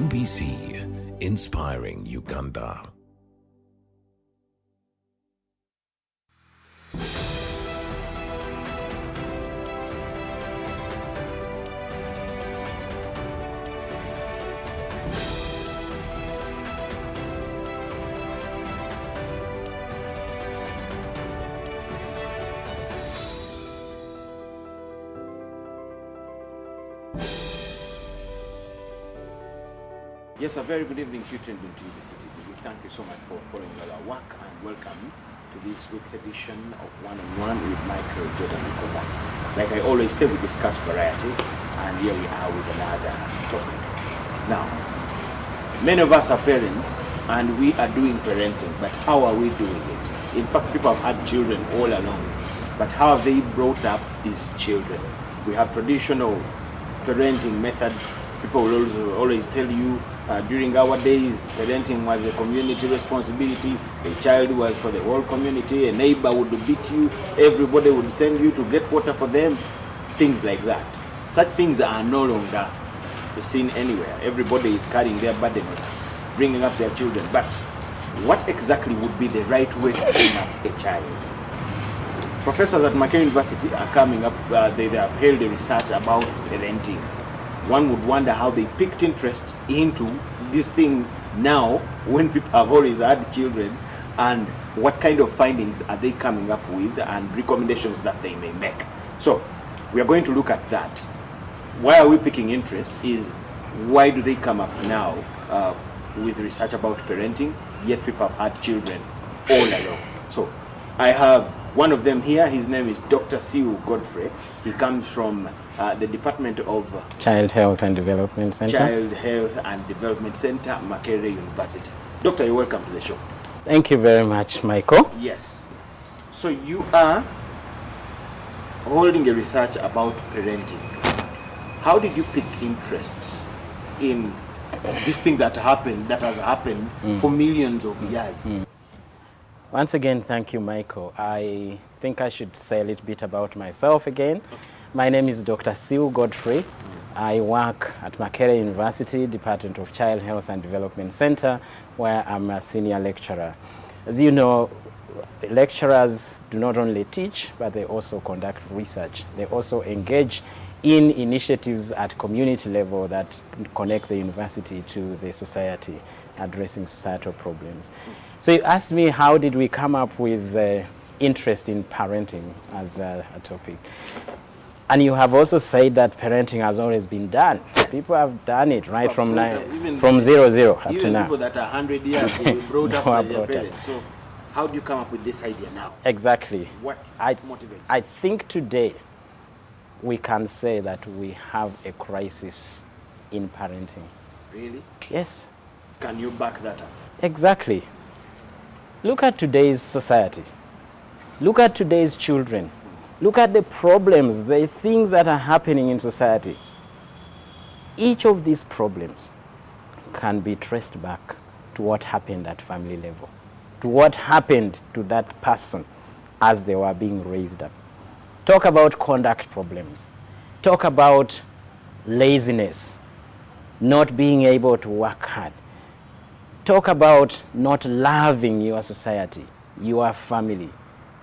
UBC, inspiring Uganda. Yes, a very good evening to you tuned into UBC TV. We thank you so much for following all our work and welcome to this week's edition of One-on-One with Michael Jordan Lukoma. Like I always say, we discuss variety, and here we are with another topic. Now, many of us are parents and we are doing parenting, but how are we doing it? In fact, people have had children all along, but how have they brought up these children? We have traditional parenting methods. People will always tell you during our days, parenting was a community responsibility. A child was for the whole community. A neighbor would beat you. Everybody would send you to get water for them. Things like that. Such things are no longer seen anywhere. Everybody is carrying their burden of bringing up their children. But what exactly would be the right way to bring up a child? Professors at Makerere University are coming up. They have held a research about parenting. One would wonder how they picked interest into this thing now when people have always had children, and what kind of findings are they coming up with and recommendations that they may make. So we are going to look at that. Why are we picking interest is why do they come up now with research about parenting, yet people have had children all along. So I have one of them here. His name is Dr. Siu Godfrey. He comes from the Department of Child Health and Development Center. Child Health and Development Center, Makerere University. Doctor, you're welcome to the show. Thank you very much, Michael. Yes. So you are holding a research about parenting. How did you pick interest in this thing that has happened for millions of years? Once again, thank you, Michael. I think I should say a little bit about myself again. Okay. My name is Dr. Siu Godfrey. I work at Makerere University, Department of Child Health and Development Center, where I'm a senior lecturer. As you know, lecturers do not only teach, but they also conduct research. They also engage in initiatives at community level that connect the university to the society, addressing societal problems. So you asked me, how did we come up with interest in parenting as a topic? And you have also said that parenting has always been done. Yes. People have done it right from 0 up to now. Even people that are 100 years, they were brought up by their parents. So how do you come up with this idea now? Exactly. What motivates? I think today we can say that we have a crisis in parenting. Really? Yes. Can you back that up? Exactly. Look at today's society. Look at today's children. Look at the problems, the things that are happening in society. Each of these problems can be traced back to what happened at family level, to what happened to that person as they were being raised up. Talk about conduct problems. Talk about laziness, not being able to work hard. Talk about not loving your society, your family,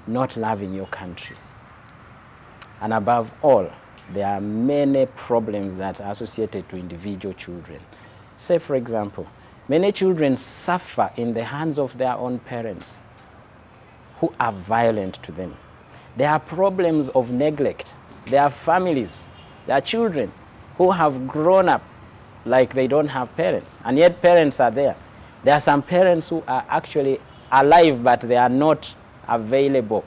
not loving your country. And above all, there are many problems that are associated to individual children. Say, for example, many children suffer in the hands of their own parents who are violent to them. There are problems of neglect. There are families, there are children who have grown up like they don't have parents, and yet parents are there. There are some parents who are actually alive, but they are not available.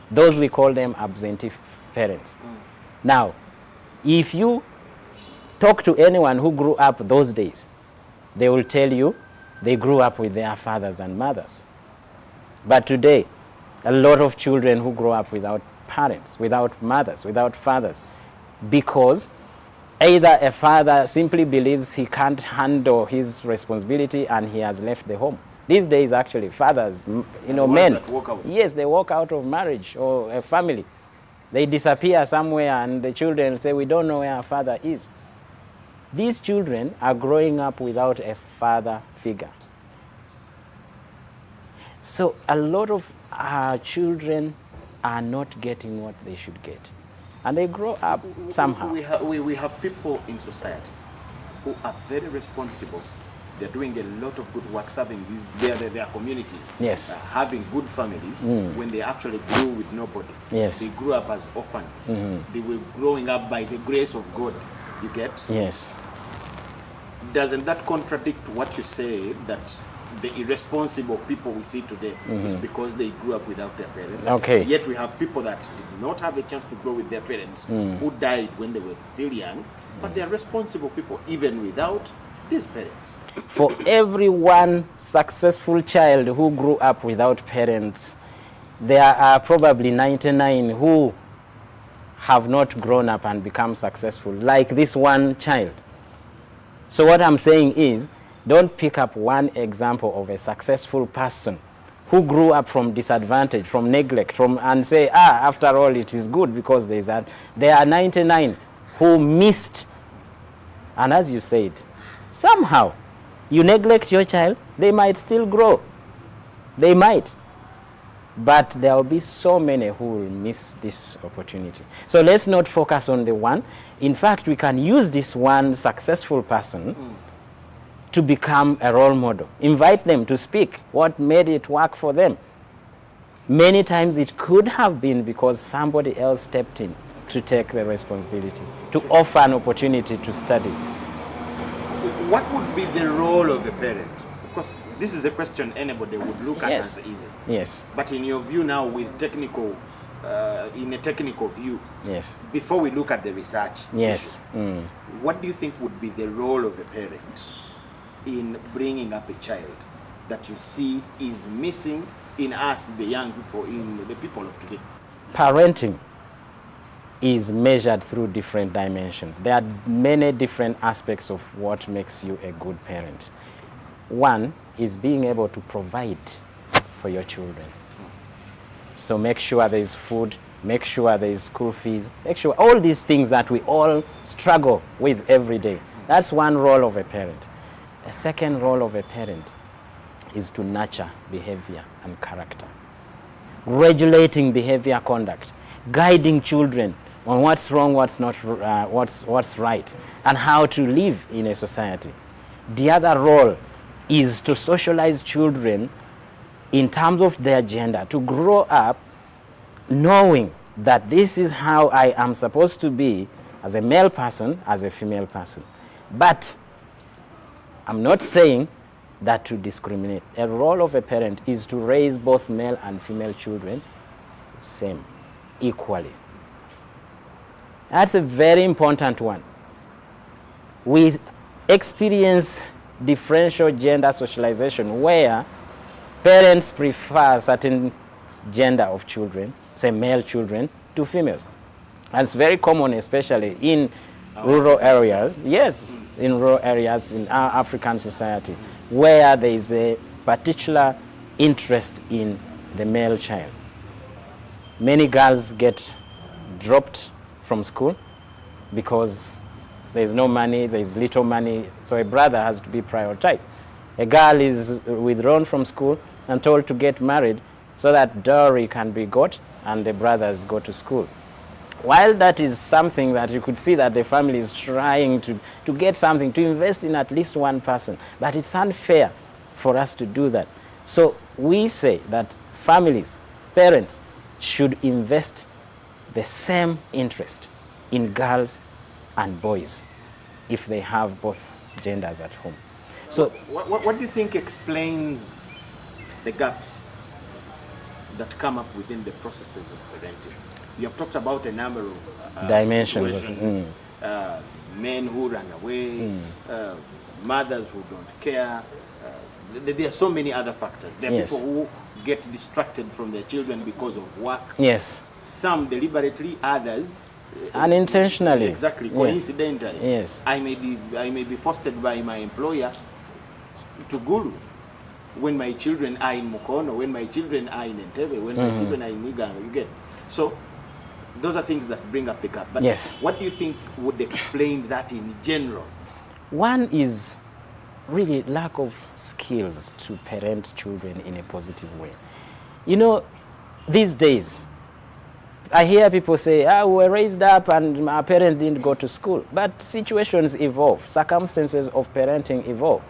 Those we call them absentee parents. Now, if you talk to anyone who grew up those days, they will tell you they grew up with their fathers and mothers. But today, a lot of children who grow up without parents, without mothers, without fathers, because either a father simply believes he can't handle his responsibility and he has left the home. These days, actually, fathers, men, yes, they walk out of marriage or a family. They disappear somewhere and the children say, we don't know where our father is. These children are growing up without a father figure. So a lot of our children are not getting what they should get. And they grow up somehow. We have people in society who are very responsible. They're doing a lot of good work, serving their communities. Yes. Having good families when they actually grew with nobody. Yes. They grew up as orphans. They were growing up by the grace of God. You get? Yes. Doesn't that contradict what you say that the irresponsible people we see today is because they grew up without their parents? Okay. Yet we have people that did not have a chance to grow with their parents, who died when they were still young, but they are responsible people even without these parents. For every one successful child who grew up without parents, there are probably 99 who have not grown up and become successful, like this one child. So what I'm saying is, don't pick up one example of a successful person who grew up from disadvantage, from neglect, and say, after all, it is good because there's that. There are 99 who missed. And as you said, somehow, you neglect your child, they might still grow. They might. But there will be so many who will miss this opportunity. So let's not focus on the one. In fact, we can use this one successful person to become a role model. Invite them to speak what made it work for them. Many times it could have been because somebody else stepped in to take the responsibility, to offer an opportunity to study. What would be the role of a parent? Of course, this is a question anybody would look at as easy. Yes. But in your view now, with technical, in a technical view, Yes. before we look at the research, Yes. issue, what do you think would be the role of a parent in bringing up a child that you see is missing in us, the young people, in the people of today? Parenting is measured through different dimensions. There are many different aspects of what makes you a good parent. One is being able to provide for your children. So make sure there is food, make sure there is school fees, make sure all these things that we all struggle with every day. That's one role of a parent. A second role of a parent is to nurture behavior and character. Regulating behavior conduct, guiding children on what's wrong, what's not, what's right, and how to live in a society. The other role is to socialize children in terms of their gender, to grow up knowing that this is how I am supposed to be as a male person, as a female person. But I'm not saying that to discriminate. A role of a parent is to raise both male and female children same, equally. That's a very important one. We experience differential gender socialization where parents prefer certain gender of children, say male children, to females. And it's very common, especially in rural areas. Yes, in rural areas in our African society, where there is a particular interest in the male child. Many girls get dropped from school because there's no money, there's little money, so a brother has to be prioritized. A girl is withdrawn from school and told to get married so that dowry can be got and the brothers go to school. While that is something that you could see that the family is trying to get something, to invest in at least one person, but it's unfair for us to do that. So we say that families, parents, should invest the same interest in girls and boys if they have both genders at home. So what do you think explains the gaps that come up within the processes of parenting? You have talked about a number of dimensions, situations, men who run away, mothers who don't care. There are so many other factors. There are Yes. people who get distracted from their children because of work. yes, Some deliberately, others unintentionally. exactly, Yeah. coincidentally. Yes. I may be posted by my employer to Gulu when my children are in Mukono, when my children are in Entebbe, when my children are in Uganda. You get so. Those are things that bring up the gap. But Yes. what do you think would explain that in general? One is really lack of skills to parent children in a positive way. You know, these days, I hear people say, we were raised up and our parents didn't go to school. But situations evolve. Circumstances of parenting evolve.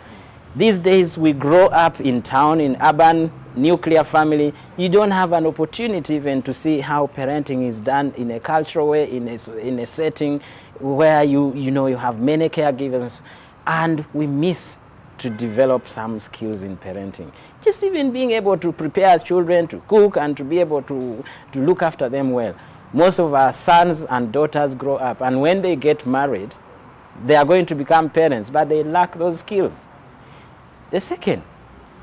These days, we grow up in town, in urban, nuclear family. You don't have an opportunity even to see how parenting is done in a cultural way, in a setting where you have many caregivers. And we miss to develop some skills in parenting. Just even being able to prepare children to cook and to be able to look after them well. Most of our sons and daughters grow up, and when they get married, they are going to become parents, but they lack those skills. The second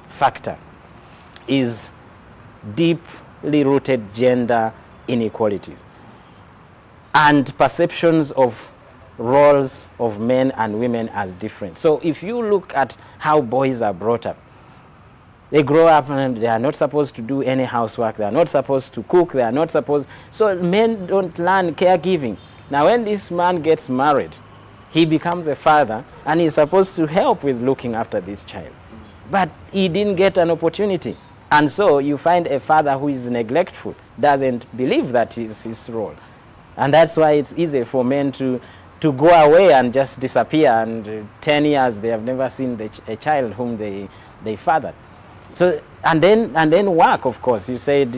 factor is deeply rooted gender inequalities and perceptions of roles of men and women as different. So if you look at how boys are brought up, they grow up and they are not supposed to do any housework, they are not supposed to cook, they are not supposed, so men don't learn caregiving. Now when this man gets married, he becomes a father and he's supposed to help with looking after this child. But he didn't get an opportunity. And so you find a father who is neglectful, doesn't believe that is his role. And that's why it's easy for men to go away and just disappear, and 10 years they have never seen a child whom they fathered. So and then work, of course. You said,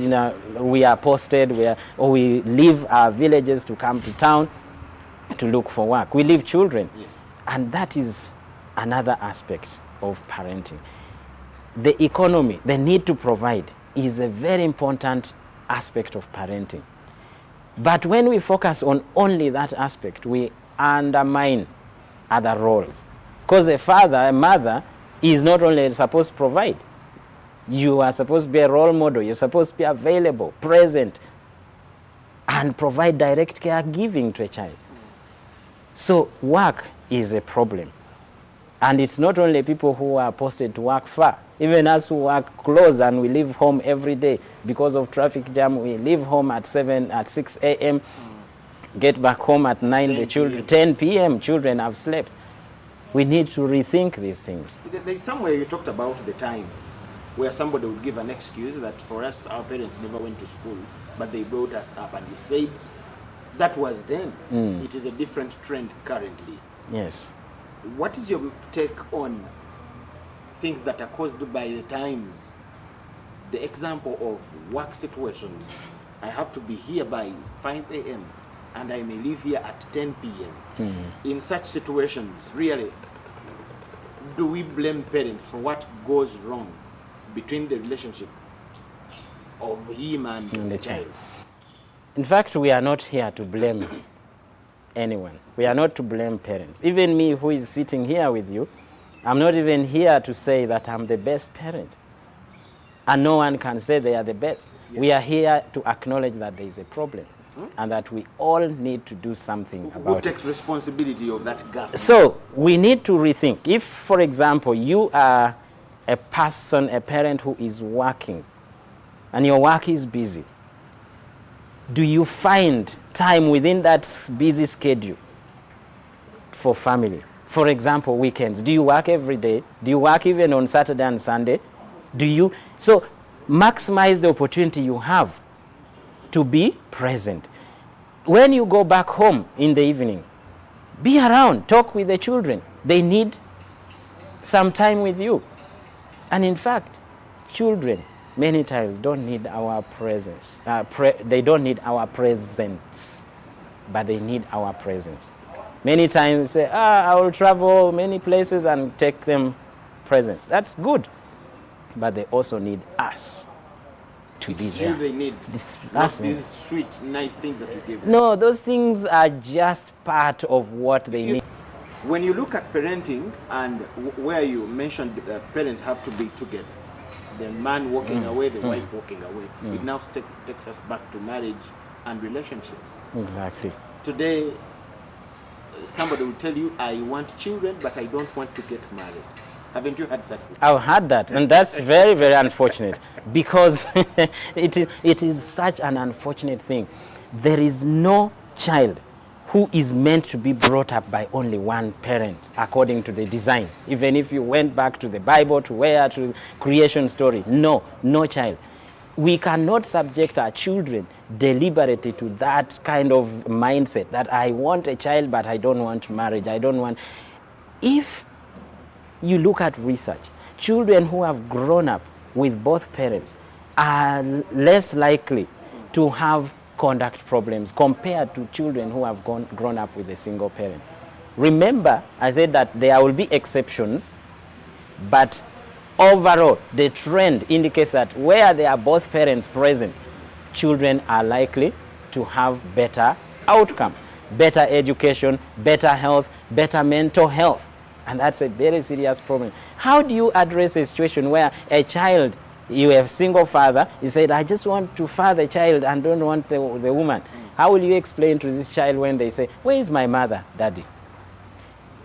we are posted, we leave our villages to come to town to look for work. We leave children. Yes. And that is another aspect of parenting. The economy, the need to provide, is a very important aspect of parenting. But when we focus on only that aspect, we undermine other roles. Because a father, a mother, is not only supposed to provide. You are supposed to be a role model. You're supposed to be available, present, and provide direct caregiving to a child. So work is a problem. And it's not only people who are posted to work far. Even us who work close and we leave home every day because of traffic jam, we leave home at 6 a.m., get back home at 9, the children, 10 p.m., children have slept. We need to rethink these things. There's somewhere you talked about the times where somebody would give an excuse that for us, our parents never went to school, but they brought us up. And you said that was then. It is a different trend currently. Yes. What is your take on things that are caused by the times? The example of work situations. I have to be here by 5 a.m. and I may leave here at 10 p.m. In such situations, really, do we blame parents for what goes wrong between the relationship of him and the child? In fact, we are not here to blame anyone. We are not to blame parents. Even me, who is sitting here with you, I'm not even here to say that I'm the best parent. And no one can say they are the best. Yes. We are here to acknowledge that there is a problem and that we all need to do something about it. Who takes responsibility of that gap? So we need to rethink. If, for example, you are a person, a parent who is working and your work is busy, do you find time within that busy schedule for family? For example, weekends. Do you work every day? Do you work even on Saturday and Sunday? So maximize the opportunity you have to be present. When you go back home in the evening, be around, talk with the children. They need some time with you. And in fact, children many times don't need our presence. They don't need our presence, but they need our presence. Many times say, I will travel many places and take them presents. That's good. But they also need us to be there. They need these sweet, nice things that you give them. No, those things are just part of what they need. When you look at parenting and where you mentioned that parents have to be together, the man walking away, the wife walking away, it now takes us back to marriage and relationships. Exactly. Today, somebody will tell you, I want children, but I don't want to get married. Haven't you had such? I've had that, and that's very, very unfortunate because it is such an unfortunate thing. There is no child who is meant to be brought up by only one parent according to the design. Even if you went back to the Bible, to creation story, no child. We cannot subject our children deliberately to that kind of mindset that I want a child but I don't want marriage, I don't want. If you look at research, children who have grown up with both parents are less likely to have conduct problems compared to children who have grown up with a single parent. Remember, I said that there will be exceptions, but overall, the trend indicates that where there are both parents present, children are likely to have better outcomes, better education, better health, better mental health. And that's a very serious problem. How do you address a situation where a child, you have a single father, he said, I just want to father a child and don't want the woman. How will you explain to this child when they say, where is my mother, daddy?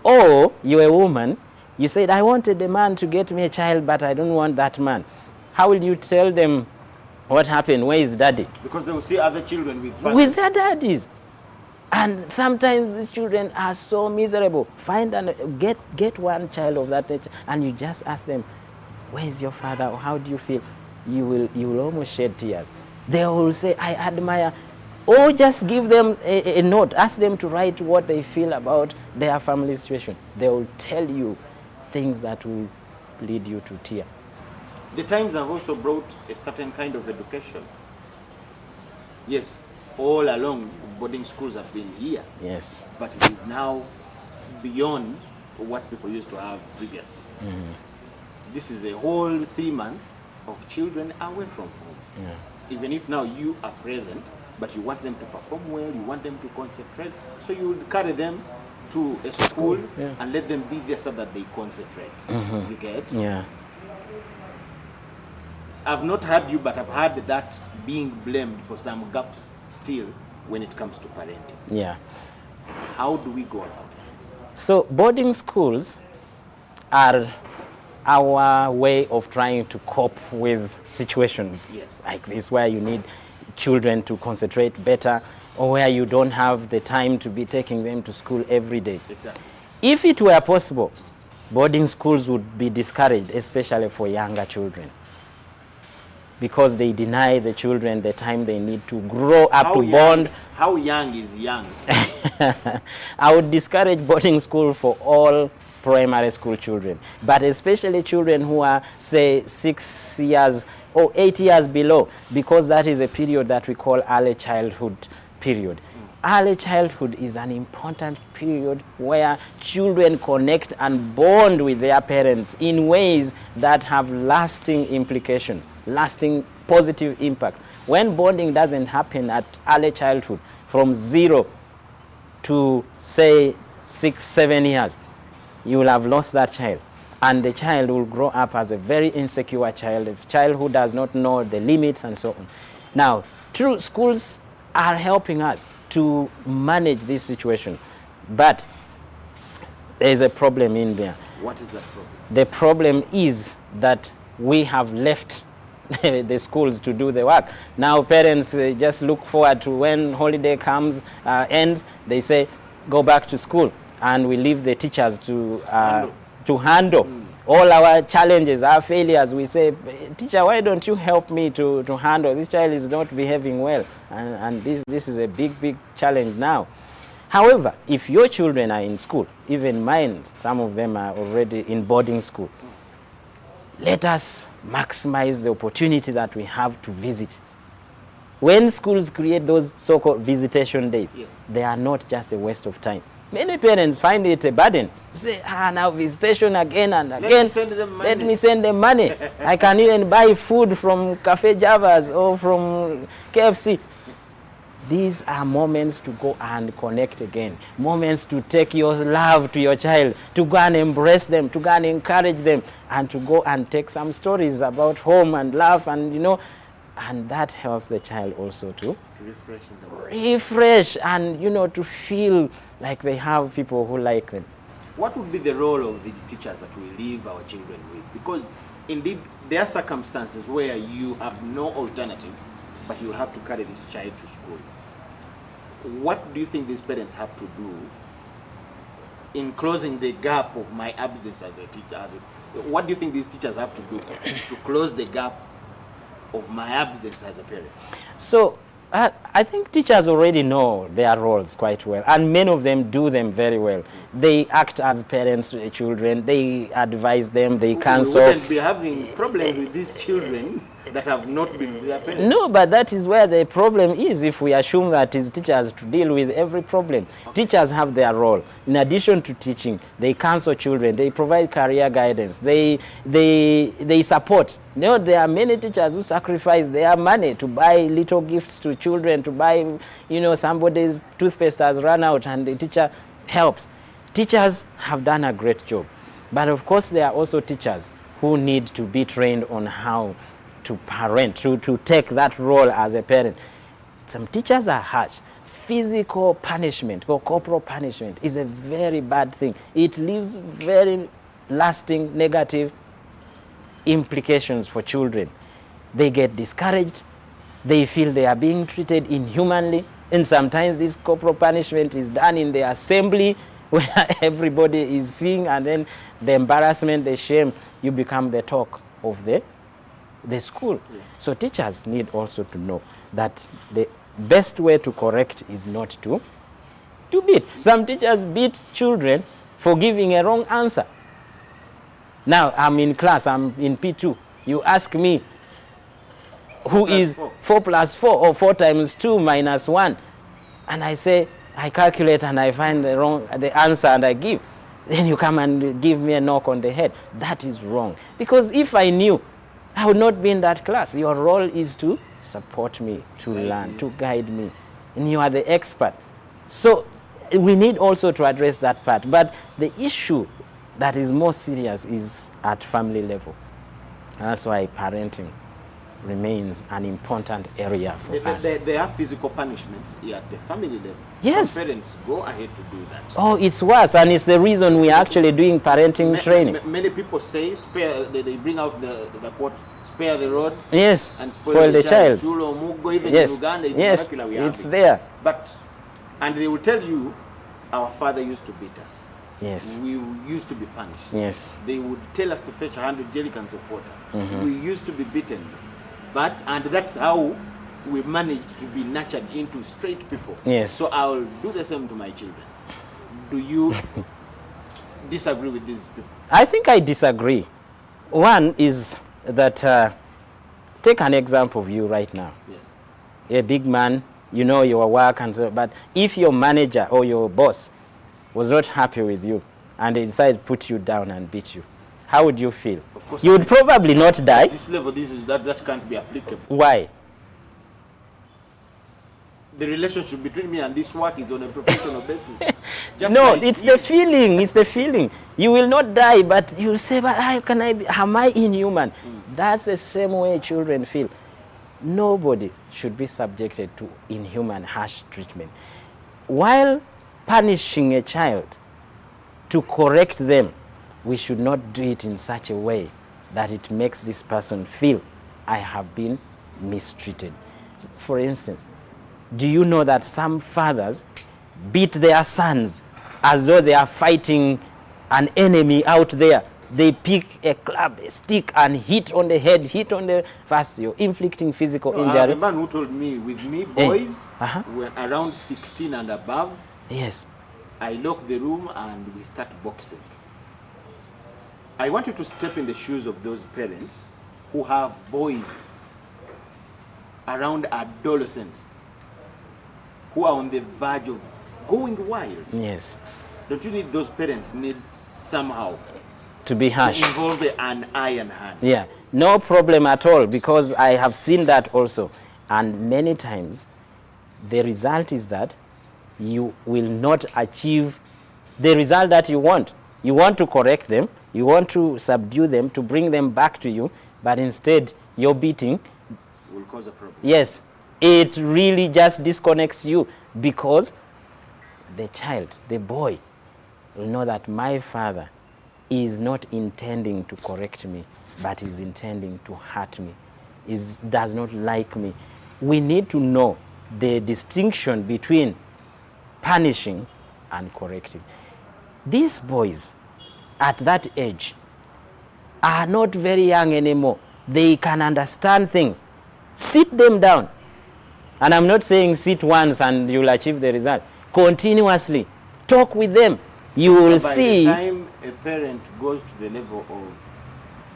Or you're a woman, you said, I wanted a man to get me a child, but I don't want that man. How will you tell them what happened? Where is daddy? Because they will see other children with fathers. With their daddies. And sometimes these children are so miserable. Find and get one child of that age, and you just ask them, where is your father? Or how do you feel? You will almost shed tears. They will say, I admire. Or just give them a note. Ask them to write what they feel about their family situation. They will tell you things that will lead you to tear. The times have also brought a certain kind of education. Yes, all along boarding schools have been here. Yes. But it is now beyond what people used to have previously. Mm-hmm. This is a whole 3 months of children away from home. Yeah. Even if now you are present, but you want them to perform well, you want them to concentrate, so you would carry them to a school yeah. and let them be there so that they concentrate. Mm-hmm. You get? Yeah. I've not heard you, but I've heard that being blamed for some gaps still when it comes to parenting. Yeah. How do we go about it? So boarding schools are our way of trying to cope with situations Yes. like this, where you need children to concentrate better, or where you don't have the time to be taking them to school every day. Exactly. If it were possible, boarding schools would be discouraged, especially for younger children, because they deny the children the time they need to grow up to bond. How young is young? I would discourage boarding school for all primary school children, but especially children who are, say, 6 years or 8 years below, because that is a period that we call early childhood period. Early childhood is an important period where children connect and bond with their parents in ways that have lasting implications, lasting positive impact. When bonding doesn't happen at early childhood, from 0 to, say, 6, 7 years, you will have lost that child. And the child will grow up as a very insecure child, a child who does not know the limits and so on. Now, true schools are helping us to manage this situation, but there is a problem in there. What is that problem? The problem is that we have left the schools to do the work. Now parents just look forward to when holiday comes, ends, they say, go back to school, and we leave the teachers to handle all our challenges, our failures. We say, teacher, why don't you help me to handle? This child is not behaving well, and this is a big challenge now. However, if your children are in school, even mine, some of them are already in boarding school, let us maximize the opportunity that we have to visit. When schools create those so-called visitation days, yes, they are not just a waste of time. Many parents find it a burden. Say, now visitation again and again. Let me send them money. Let me send them money. I can even buy food from Cafe Javas or from KFC. These are moments to go and connect again. Moments to take your love to your child, to go and embrace them, to go and encourage them, and to go and take some stories about home and love, and and that helps the child also to refresh and to feel like they have people who like them. What would be the role of these teachers that we leave our children with? Because indeed there are circumstances where you have no alternative, but you have to carry this child to school. what do you think these parents have to do in closing the gap of my absence as a teacher? What do you think these teachers have to do to close the gap of my absence as a parent? So I think teachers already know their roles quite well, and many of them do them very well. They act as parents to the children, they advise them, they counsel. We wouldn't be having problems with these children that have not been their parents. No, but that is where the problem is, if we assume that it's teachers to deal with every problem. Okay. Teachers have their role. In addition to teaching, they counsel children, they provide career guidance, they support. You know, there are many teachers who sacrifice their money to buy little gifts to children, to buy, you know, somebody's toothpaste has run out and the teacher helps. Teachers have done a great job. But of course, there are also teachers who need to be trained on how to parent, to take that role as a parent. Some teachers are harsh. Physical punishment or corporal punishment is a very bad thing. It leaves very lasting negative implications for children. They get discouraged. They feel they are being treated inhumanly. And sometimes this corporal punishment is done in the assembly where everybody is seeing, and then the embarrassment, the shame, you become the talk of the school. Yes. So teachers need also to know that the best way to correct is not to beat. Some teachers beat children for giving a wrong answer. Now I'm in class, I'm in P2. You ask me who is 4 plus 4 or 4 times 2 minus 1. And I say, I calculate and I find the answer and I give. Then you come and give me a knock on the head. That is wrong. Because if I knew, I would not be in that class. Your role is to support me, to learn, to guide me. And you are the expert. So we need also to address that part. But the issue that is more serious is at family level. And that's why parenting remains an important area for us. There are physical punishments here at the family level. Yes. Some parents go ahead to do that. Oh, it's worse, and it's the reason we are actually doing parenting training. Many people say, they bring out the quote, spare the rod, yes, and spoil the child. Even yes, in Uganda, yes, it's there. And they will tell you, our father used to beat us. Yes. We used to be punished. Yes. They would tell us to fetch 100 jerrycans of water. Mm-hmm. We used to be beaten. And that's how we managed to be nurtured into straight people. Yes. So I'll do the same to my children. Do you disagree with these people? I think I disagree. One is that, take an example of you right now. Yes. A big man, you know your work, and so, but if your manager or your boss was not happy with you and they decided to put you down and beat you, how would you feel? Of course, you would probably not die. At this level, that can't be applicable. Why? The relationship between me and this work is on a professional basis. No, it's the feeling. It's the feeling. You will not die, but you say, "But how can I be? Am I inhuman?" That's the same way children feel. Nobody should be subjected to inhuman, harsh treatment. While punishing a child to correct them, we should not do it in such a way that it makes this person feel, I have been mistreated. For instance, do you know that some fathers beat their sons as though they are fighting an enemy out there? They pick a club, a stick, and hit on the head, hit on the first, you're inflicting physical injury. I have a man who told me, with me, boys were around 16 and above. Yes. I lock the room and we start boxing. I want you to step in the shoes of those parents who have boys around adolescents who are on the verge of going wild. Yes. Don't you need those parents need somehow to be harsh, to involve an iron hand? Yeah, no problem at all, because I have seen that also. And many times the result is that you will not achieve the result that you want. You want to correct them, you want to subdue them, to bring them back to you, but instead your beating will cause a problem. Yes, it really just disconnects you, because the child, the boy, will know that my father is not intending to correct me, but is intending to hurt me, does not like me. We need to know the distinction between punishing and correcting. These boys at that age are not very young anymore. They can understand things. Sit them down. And I'm not saying sit once and you'll achieve the result. Continuously. Talk with them. You will see. By the time a parent goes to the level of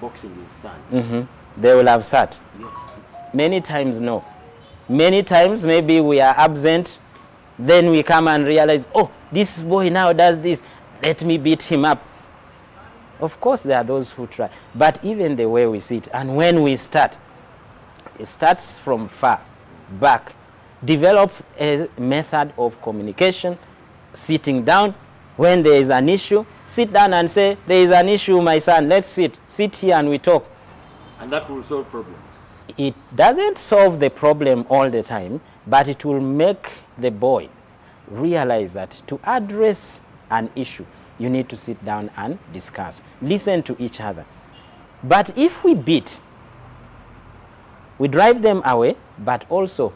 boxing his son, they will have sat. yes, Many times, no. Many times, maybe we are absent. Then we come and realize, oh, this boy now does this. Let me beat him up. Of course, there are those who try. But even the way we sit, and when we start, it starts from far back. Develop a method of communication, sitting down. When there is an issue, sit down and say, there is an issue, my son. Let's sit. Sit here and we talk. and that will solve problems. It doesn't solve the problem all the time, but it will make the boy realize that to address an issue, you need to sit down and discuss. Listen to each other. But if we beat, we drive them away, but also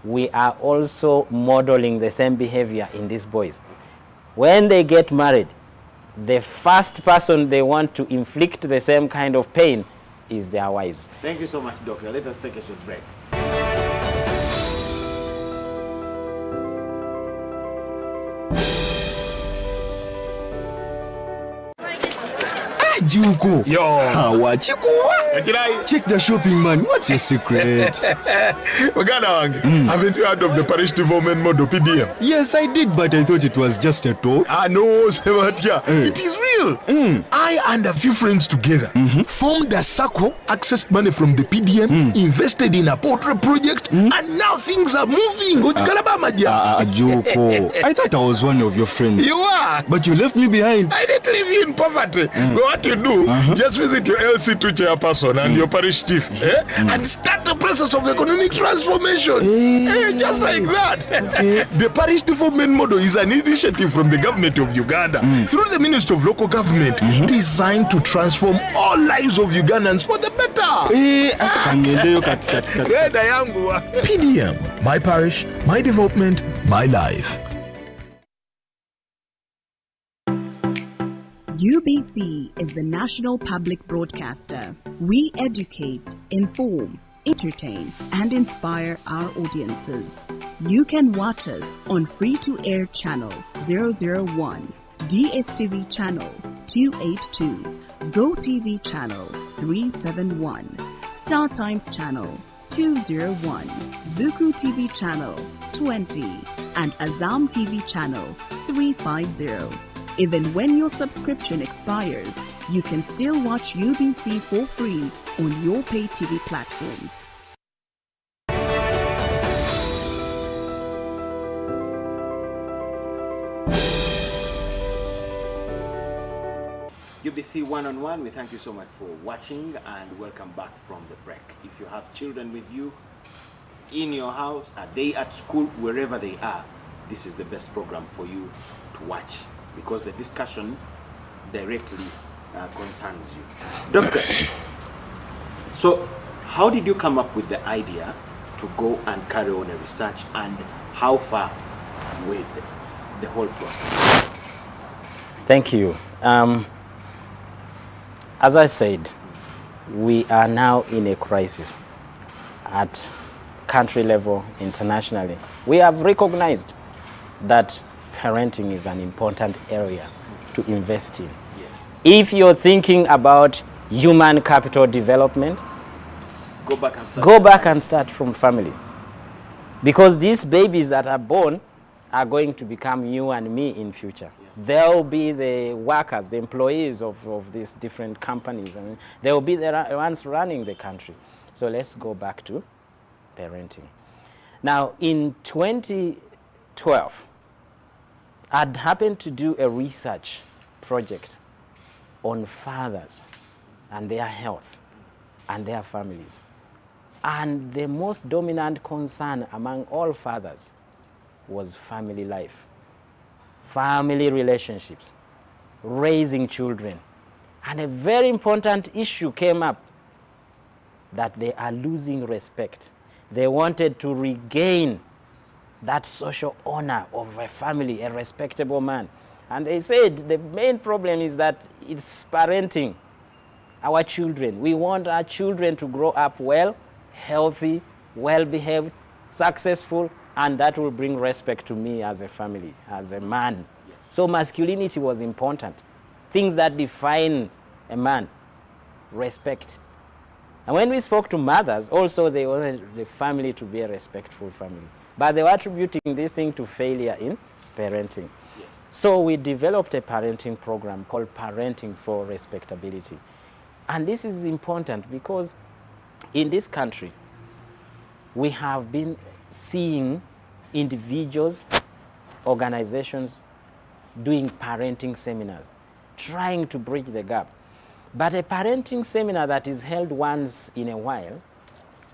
we are also modeling the same behavior in these boys. When they get married, the first person they want to inflict the same kind of pain is their wives. Thank you so much, Doctor. Let us take a short break. Juko. Yo. Wachiko. Check the shopping, man. What's your secret? Wagana wange, haven't you heard of the parish development model PDM? Yes, I did, but I thought it was just a talk. No, Sebatia. It is real. I and a few friends together formed a circle, accessed money from the PDM, invested in a portrait project, and now things are moving. Juko. I thought I was one of your friends. You are. But you left me behind. I didn't leave you in poverty. But what you do, just visit your LC2 chairperson and your parish chief and start the process of economic transformation. Just like that. Okay. The parish development model is an initiative from the government of Uganda through the Ministry of Local Government designed to transform all lives of Ugandans for the better. PDM, my parish, my development, my life. UBC is the national public broadcaster. We educate, inform, entertain, and inspire our audiences. You can watch us on free-to-air channel 001, DSTV channel 282, GoTV channel 371, Star Times channel 201, Zuku TV channel 20, and Azam TV channel 350. Even when your subscription expires, you can still watch UBC for free on your pay TV platforms. UBC One-on-One, we thank you so much for watching and welcome back from the break. If you have children with you in your house, are they at school, wherever they are, this is the best program for you to watch, because the discussion directly concerns you. Doctor, so how did you come up with the idea to go and carry on a research, and how far with the whole process? Thank you. As I said, we are now in a crisis at country level, internationally. We have recognized that parenting is an important area to invest in. Yes. If you're thinking about human capital development, Go back and start from family. Because these babies that are born are going to become you and me in future. Yes. They'll be the workers, the employees of these different companies, and they'll be the ones running the country. So let's go back to parenting. Now, in 2012, I'd happened to do a research project on fathers and their health and their families. And the most dominant concern among all fathers was family life, family relationships, raising children. And a very important issue came up, that they are losing respect. They wanted to regain that social honor of a family, a respectable man. And they said the main problem is that it's parenting our children. We want our children to grow up well, healthy, well-behaved, successful, and that will bring respect to me as a family, as a man. Yes. So masculinity was important. Things that define a man, respect. And when we spoke to mothers, also they wanted the family to be a respectful family. But they were attributing this thing to failure in parenting. Yes. So we developed a parenting program called Parenting for Respectability. And this is important because in this country, we have been seeing individuals, organizations doing parenting seminars, trying to bridge the gap. But a parenting seminar that is held once in a while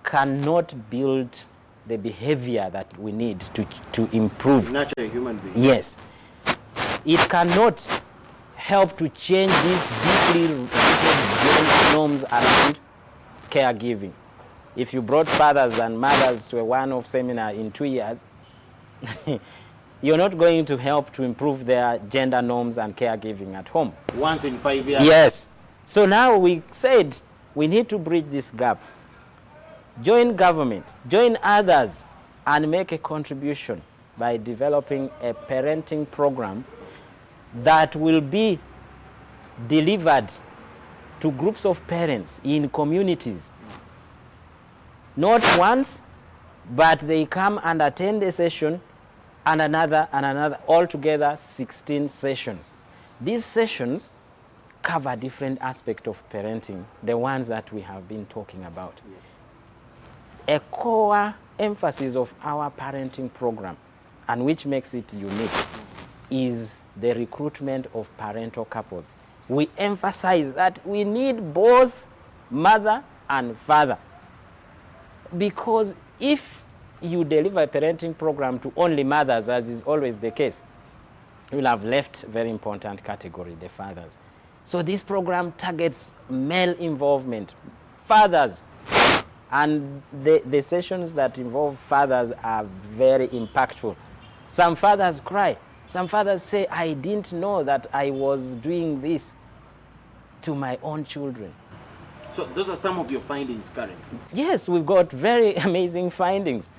cannot build the behavior that we need to improve. Natural human being. Yes. It cannot help to change these deeply rooted norms around caregiving. If you brought fathers and mothers to a one-off seminar in 2 years, you're not going to help to improve their gender norms and caregiving at home. Once in 5 years. Yes. So now we said we need to bridge this gap. Join government, join others, and make a contribution by developing a parenting program that will be delivered to groups of parents in communities. Not once, but they come and attend a session and another, altogether 16 sessions. These sessions cover different aspects of parenting, the ones that we have been talking about. Yes. A core emphasis of our parenting program, and which makes it unique, is the recruitment of parental couples. We emphasize that we need both mother and father, because if you deliver a parenting program to only mothers, as is always the case, you will have left a very important category, the fathers. So this program targets male involvement, fathers, and the sessions that involve fathers are very impactful. Some fathers cry. Some fathers say, I didn't know that I was doing this to my own children. So those are some of your findings currently? Yes, we've got very amazing findings.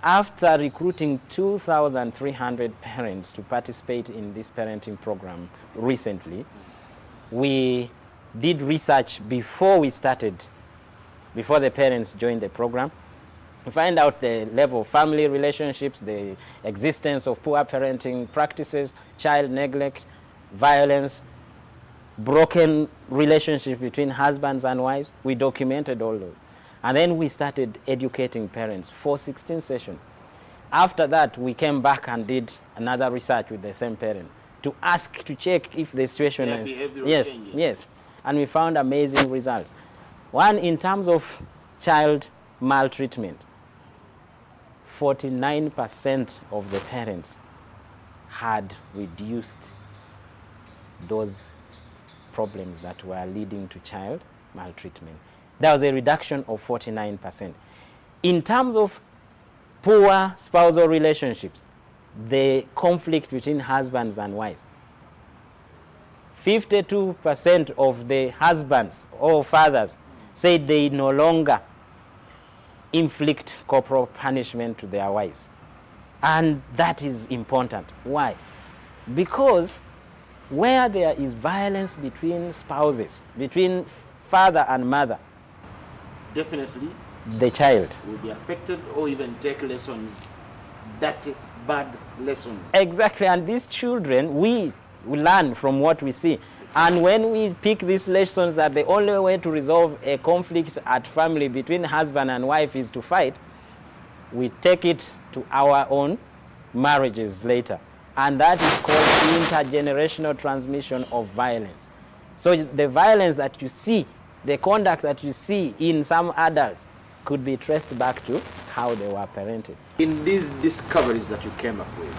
After recruiting 2,300 parents to participate in this parenting program recently, we did research before we started, before the parents joined the program, to find out the level of family relationships, the existence of poor parenting practices, child neglect, violence, broken relationships between husbands and wives. We documented all those. And then we started educating parents for 16 sessions. After that, we came back and did another research with the same parent to ask, to check if the situation behavioral changes. Yes. And we found amazing results. One, in terms of child maltreatment, 49% of the parents had reduced those problems that were leading to child maltreatment. There was a reduction of 49%. In terms of poor spousal relationships, the conflict between husbands and wives, 52% of the husbands or fathers said they no longer inflict corporal punishment to their wives. And that is important. Why? Because where there is violence between spouses, between father and mother, definitely the child will be affected or even take lessons, dirty, bad lessons. Exactly, and these children, we learn from what we see. And when we pick these lessons that the only way to resolve a conflict at family between husband and wife is to fight, we take it to our own marriages later. And that is called intergenerational transmission of violence. So the violence that you see, the conduct that you see in some adults could be traced back to how they were parented. In these discoveries that you came up with,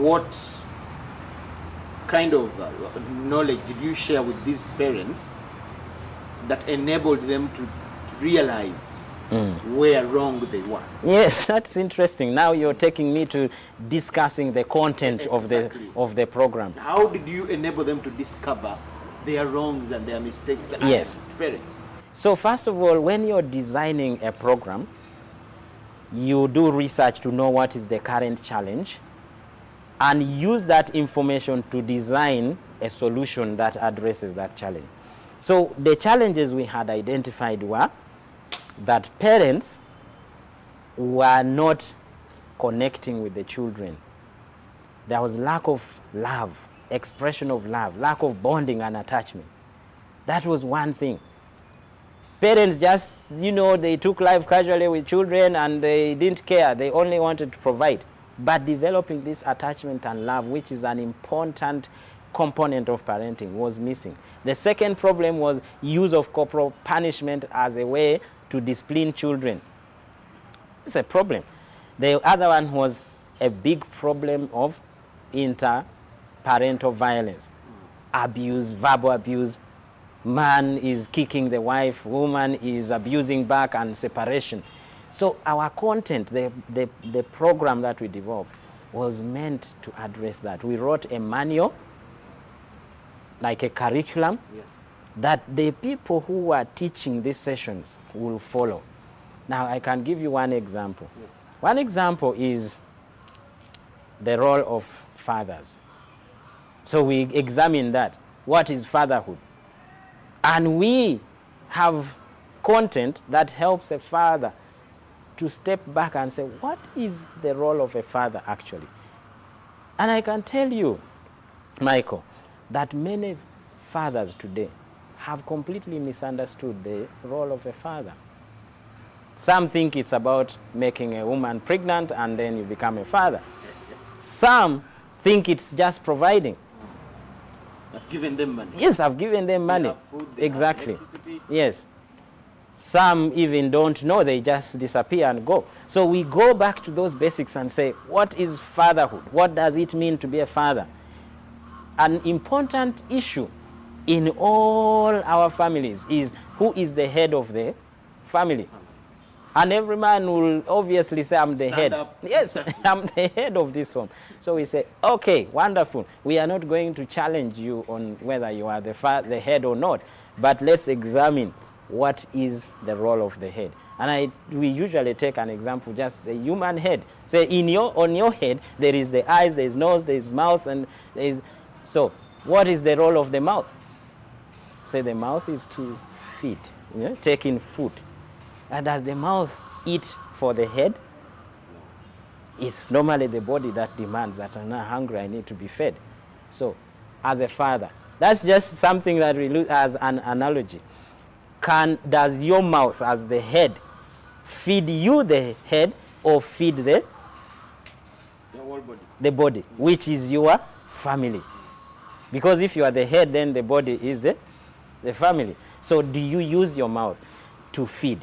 what kind of knowledge did you share with these parents that enabled them to realize where wrong they were. Yes, that's interesting. Now you're taking me to discussing the content Exactly. of the program. How did you enable them to discover their wrongs and their mistakes Yes. as parents? So first of all, when you're designing a program, you do research to know what is the current challenge and use that information to design a solution that addresses that challenge. So the challenges we had identified were that parents were not connecting with the children. There was lack of love, expression of love, lack of bonding and attachment. That was one thing. Parents just, they took life casually with children and they didn't care. They only wanted to provide. But developing this attachment and love, which is an important component of parenting, was missing. The second problem was use of corporal punishment as a way to discipline children. It's a problem. The other one was a big problem of interparental violence, abuse, verbal abuse. Man is kicking the wife, woman is abusing back, and separation. So our content, the program that we developed, was meant to address that. We wrote a manual, like a curriculum, Yes. that the people who are teaching these sessions will follow. Now, I can give you one example. Yeah. One example is the role of fathers. So we examine that. What is fatherhood? And we have content that helps a father to step back and say, what is the role of a father actually? And I can tell you, Michael, that many fathers today have completely misunderstood the role of a father. Some think it's about making a woman pregnant and then you become a father. Some think it's just providing. I've given them money. Yes, I've given them money. They have food, they have Exactly. electricity. Yes. Some even don't know, they just disappear and go. So we go back to those basics and say, what is fatherhood? What does it mean to be a father? An important issue in all our families is who is the head of the family. And every man will obviously say, I'm the head. up. Yes, I'm the head of this one. So we say, okay, wonderful. We are not going to challenge you on whether you are the head or not, but let's examine what is the role of the head. And we usually take an example, just a human head. Say, on your head, there is the eyes, there is nose, there is mouth, and there is... So, what is the role of the mouth? Say, the mouth is to feed, take in food. And does the mouth eat for the head? It's normally the body that demands that I'm not hungry, I need to be fed. So, as a father, that's just something that we look as an analogy. Does your mouth as the head feed you the head or feed the whole body? The body, which is your family? Because if you are the head, then the body is the family. So do you use your mouth to feed?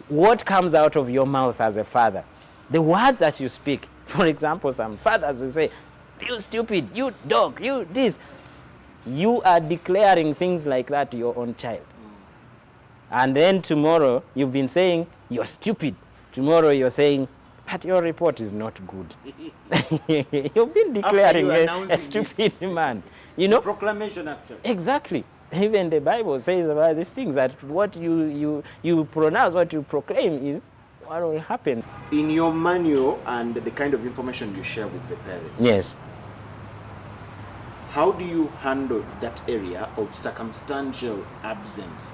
What comes out of your mouth as a father? The words that you speak. For example, some fathers will say, you stupid, you dog, you this. You are declaring things like that to your own child. And then tomorrow, you've been saying, you're stupid. Tomorrow, you're saying, but your report is not good. You've been declaring a stupid man. Proclamation, actually. Exactly. Even the Bible says about these things, that what you pronounce, what you proclaim is what will happen. In your manual and the kind of information you share with the parents, Yes. how do you handle that area of circumstantial absence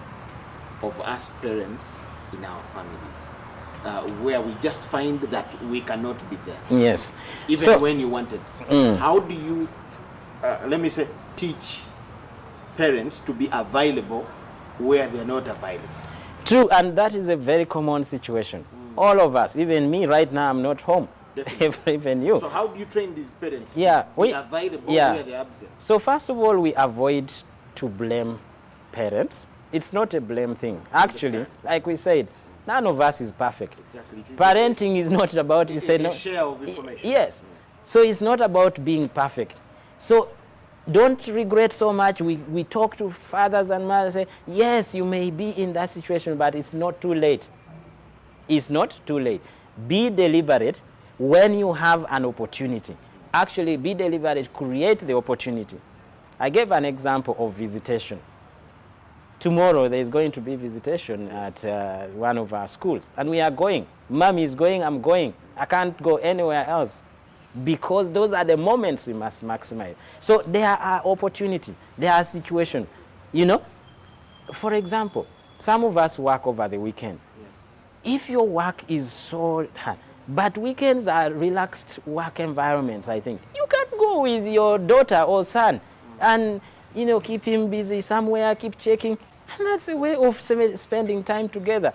of us parents in our families, where we just find that we cannot be there? Yes. Even when you wanted. How do you, teach parents to be available where they're not available? True, and that is a very common situation. All of us, even me right now, I'm not home. Even you. So how do you train these parents Yeah, to be available where they're absent? So first of all, we avoid to blame parents. It's not a blame thing. Actually, like we said, none of us is perfect. Exactly. Parenting is not about a share of information. Yes. So it's not about being perfect. So don't regret so much. We talk to fathers and mothers, say, yes, you may be in that situation, but it's not too late. It's not too late. Be deliberate when you have an opportunity. Actually, be deliberate, create the opportunity. I gave an example of visitation. Tomorrow there is going to be visitation at one of our schools, and we are going. Mommy is going, I'm going. I can't go anywhere else, because those are the moments we must maximize. So there are opportunities, there are situations. You know, for example, some of us work over the weekend. If your work is so hard, but weekends are relaxed work environments, I think. You can go with your daughter or son and, you know, keep him busy somewhere, keep checking. And that's a way of spending time together.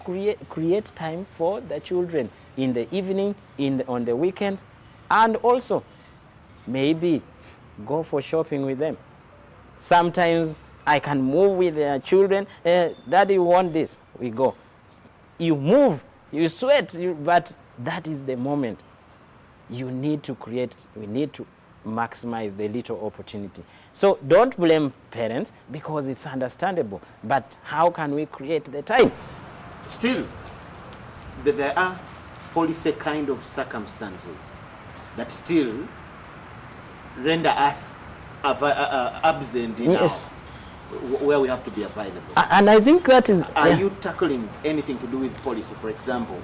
Create time for the children in the evening, on the weekends, and also maybe go for shopping with them. Sometimes I can move with the children. Daddy, you want this? We go. You move, you sweat, but that is the moment. You need to create, we need to maximize the little opportunity. So don't blame parents, because it's understandable. But how can we create the time? Still, there are policy kind of circumstances that still render us absent in where we have to be available. And I think that is... Are you tackling anything to do with policy? For example,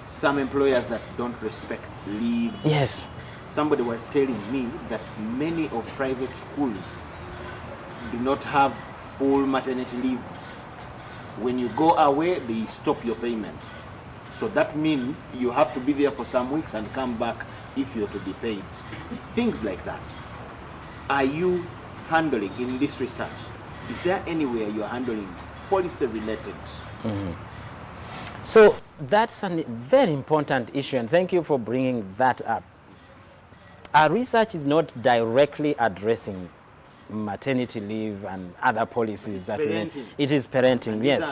some employers that don't respect leave. Yes. Somebody was telling me that many of private schools do not have full maternity leave. When you go away, they stop your payment. So that means you have to be there for some weeks and come back if you're to be paid. Things like that. Are you handling in this research? Is there anywhere you're handling policy related? So that's a very important issue, and thank you for bringing that up. Our research is not directly addressing maternity leave and other policies that it is parenting, yes.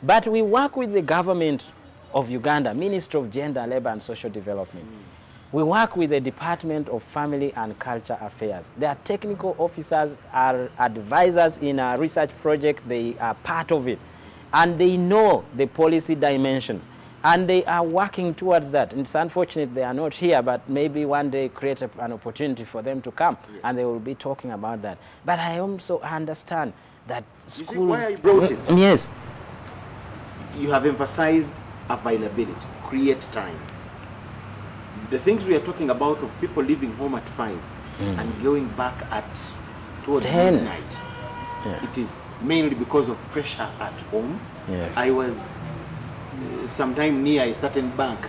But we work with the government of Uganda, Ministry of Gender, Labor and Social Development. We work with the Department of Family and Culture Affairs. Their technical officers are advisors in our research project. They are part of it. And they know the policy dimensions. And they are working towards that. It's unfortunate they are not here, but maybe one day create an opportunity for them to come, and they will be talking about that. But I also understand that schools... You see why I brought it? Yes. You have emphasized availability, create time. The things we are talking about of people leaving home at 5 and going back towards 10 midnight, it is mainly because of pressure at home. Yes. I was sometime near a certain bank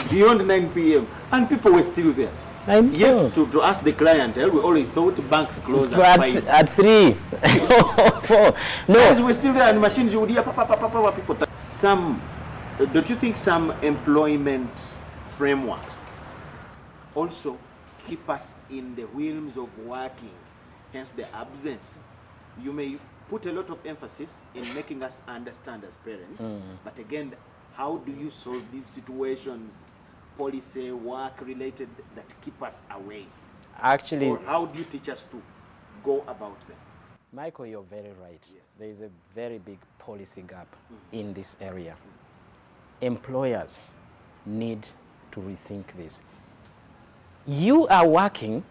beyond 9 p.m. and people were still there. I know. Yet to ask the clientele, we always thought banks close at 5. At 3, 4. No. As we're still there and machines, you would hear people. Don't you think some employment frameworks also keep us in the realms of working, hence the absence? You may put a lot of emphasis in making us understand as parents, but again, how do you solve these situations, policy, work related, that keep us away? Actually, or how do you teach us to go about them? Michael, you're very right. Yes. There is a very big policy gap in this area. Employers need to rethink this. You are working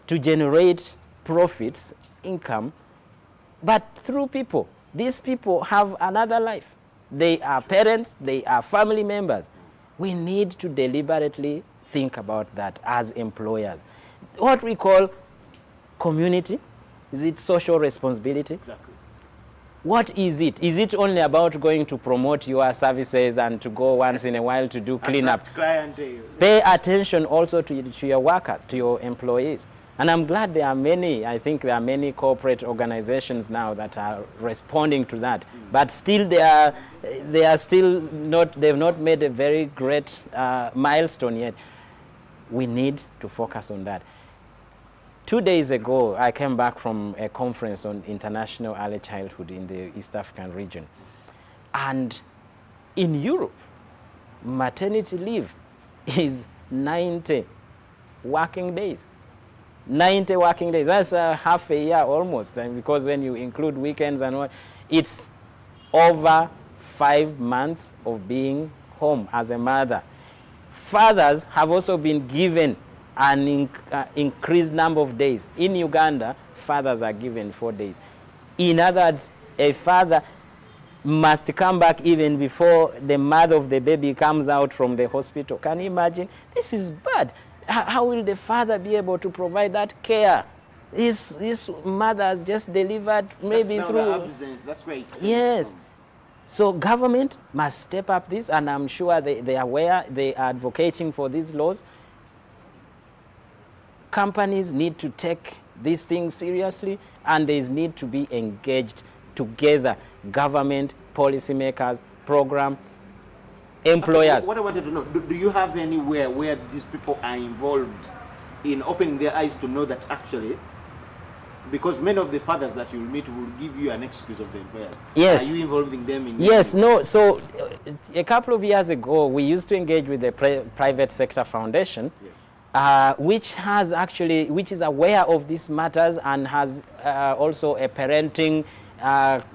to generate profits, income, but through people. These people have another life. They are parents, they are family members. We need to deliberately think about that as employers. What we call community, is it social responsibility? Exactly. What is it? Is it only about going to promote your services and to go once in a while to do cleanup? Pay attention also to your workers, to your employees. And I'm glad there are many, I think there are many corporate organizations now that are responding to that. But still they are still not, they've not made a very great milestone yet. We need to focus on that. 2 days ago, I came back from a conference on international early childhood in the East African region. And in Europe, maternity leave is 90 working days. 90 working days, that's half a year almost, and because when you include weekends and all, it's over 5 months of being home as a mother. Fathers have also been given an increased number of days. In Uganda, fathers are given 4 days. In other words, a father must come back even before the mother of the baby comes out from the hospital. Can you imagine? This is bad. How will the father be able to provide that care? His mother has just delivered maybe that's through the absence. That's where it stems yes. from. So government must step up this, and I'm sure they are aware, they are advocating for these laws. Companies need to take these things seriously, and there is need to be engaged together. Government, policymakers, program, employers. What I wanted to know, do you have anywhere where these people are involved in opening their eyes to know that actually, because many of the fathers that you'll meet will give you an excuse of the employers. Yes. Are you involving them in Yes, any- no. So a couple of years ago, we used to engage with the private sector foundation, which is aware of these matters and has also a parenting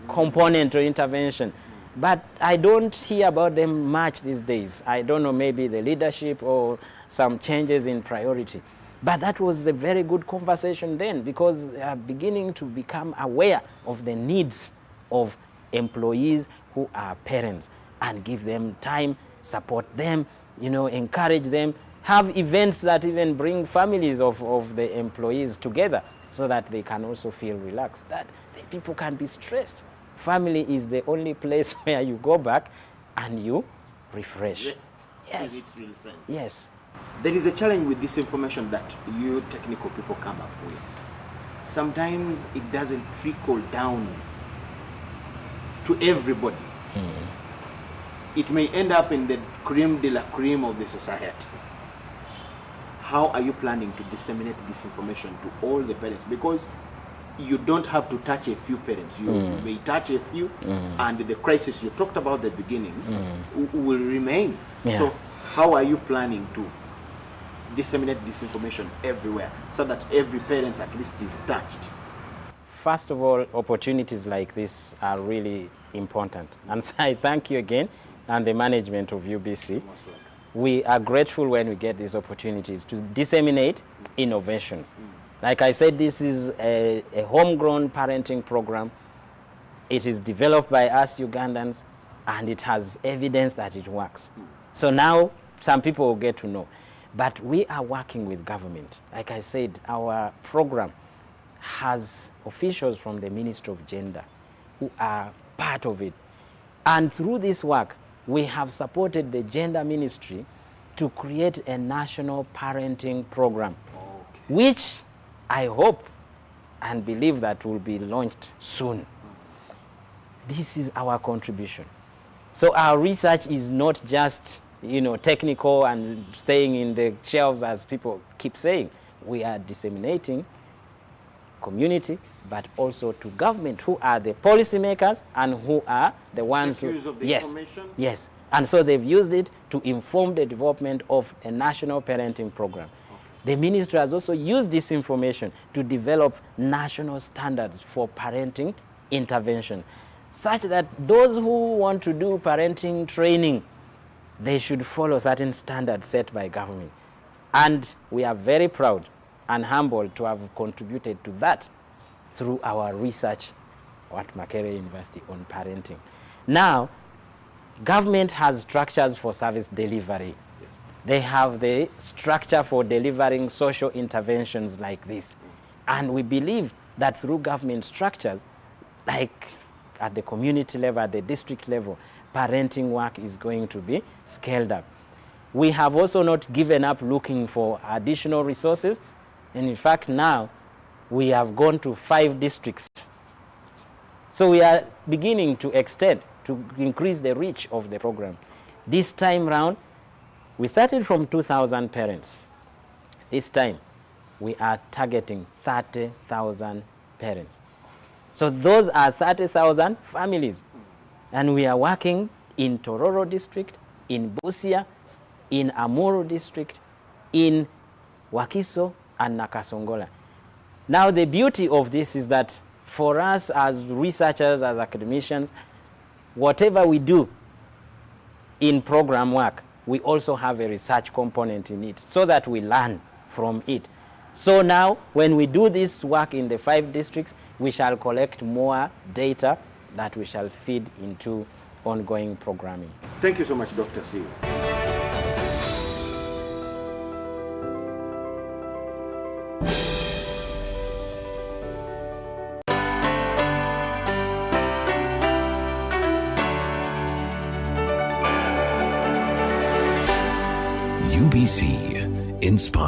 component or intervention. But I don't hear about them much these days. I don't know, maybe the leadership or some changes in priority. But that was a very good conversation then, because they are beginning to become aware of the needs of employees who are parents, and give them time, support them, encourage them, have events that even bring families of the employees together so that they can also feel relaxed, that the people can be stressed. Family is the only place where you go back and you refresh. Rest Yes. in its real sense. Yes. There is a challenge with this information that you technical people come up with. Sometimes it doesn't trickle down to everybody. It may end up in the creme de la creme of the society. How are you planning to disseminate this information to all the parents? Because you don't have to touch a few parents. You may touch a few, and the crisis you talked about at the beginning will remain. Yeah. So how are you planning to disseminate this information everywhere so that every parent at least is touched? First of all, opportunities like this are really important. And so I thank you again and the management of UBC. Most welcome. We are grateful when we get these opportunities to disseminate innovations. Like I said, this is a homegrown parenting program. It is developed by us Ugandans, and it has evidence that it works. So now some people will get to know. But we are working with government. Like I said, our program has officials from the Ministry of Gender who are part of it. And through this work, we have supported the Gender Ministry to create a national parenting program, which I hope and believe that will be launched soon. This is our contribution. So our research is not just technical and staying in the shelves as people keep saying. We are disseminating community, but also to government, who are the policymakers and who are the ones Take who use of the yes, information? yes. And so they've used it to inform the development of a national parenting program. The ministry has also used this information to develop national standards for parenting intervention, such that those who want to do parenting training, they should follow certain standards set by government. And we are very proud and humbled to have contributed to that through our research at Makerere University on parenting. Now, government has structures for service delivery. They have the structure for delivering social interventions like this. And we believe that through government structures, like at the community level, at the district level, parenting work is going to be scaled up. We have also not given up looking for additional resources. And in fact, now we have gone to 5 districts. So we are beginning to extend, to increase the reach of the program. This time round, we started from 2,000 parents. This time, we are targeting 30,000 parents. So those are 30,000 families. And we are working in Tororo district, in Busia, in Amuru district, in Wakiso, and Nakasongola. Now, the beauty of this is that for us as researchers, as academicians, whatever we do in program work, we also have a research component in it so that we learn from it. So now, when we do this work in the 5 districts, we shall collect more data that we shall feed into ongoing programming. Thank you so much, Dr. Seal. UBC, inspire.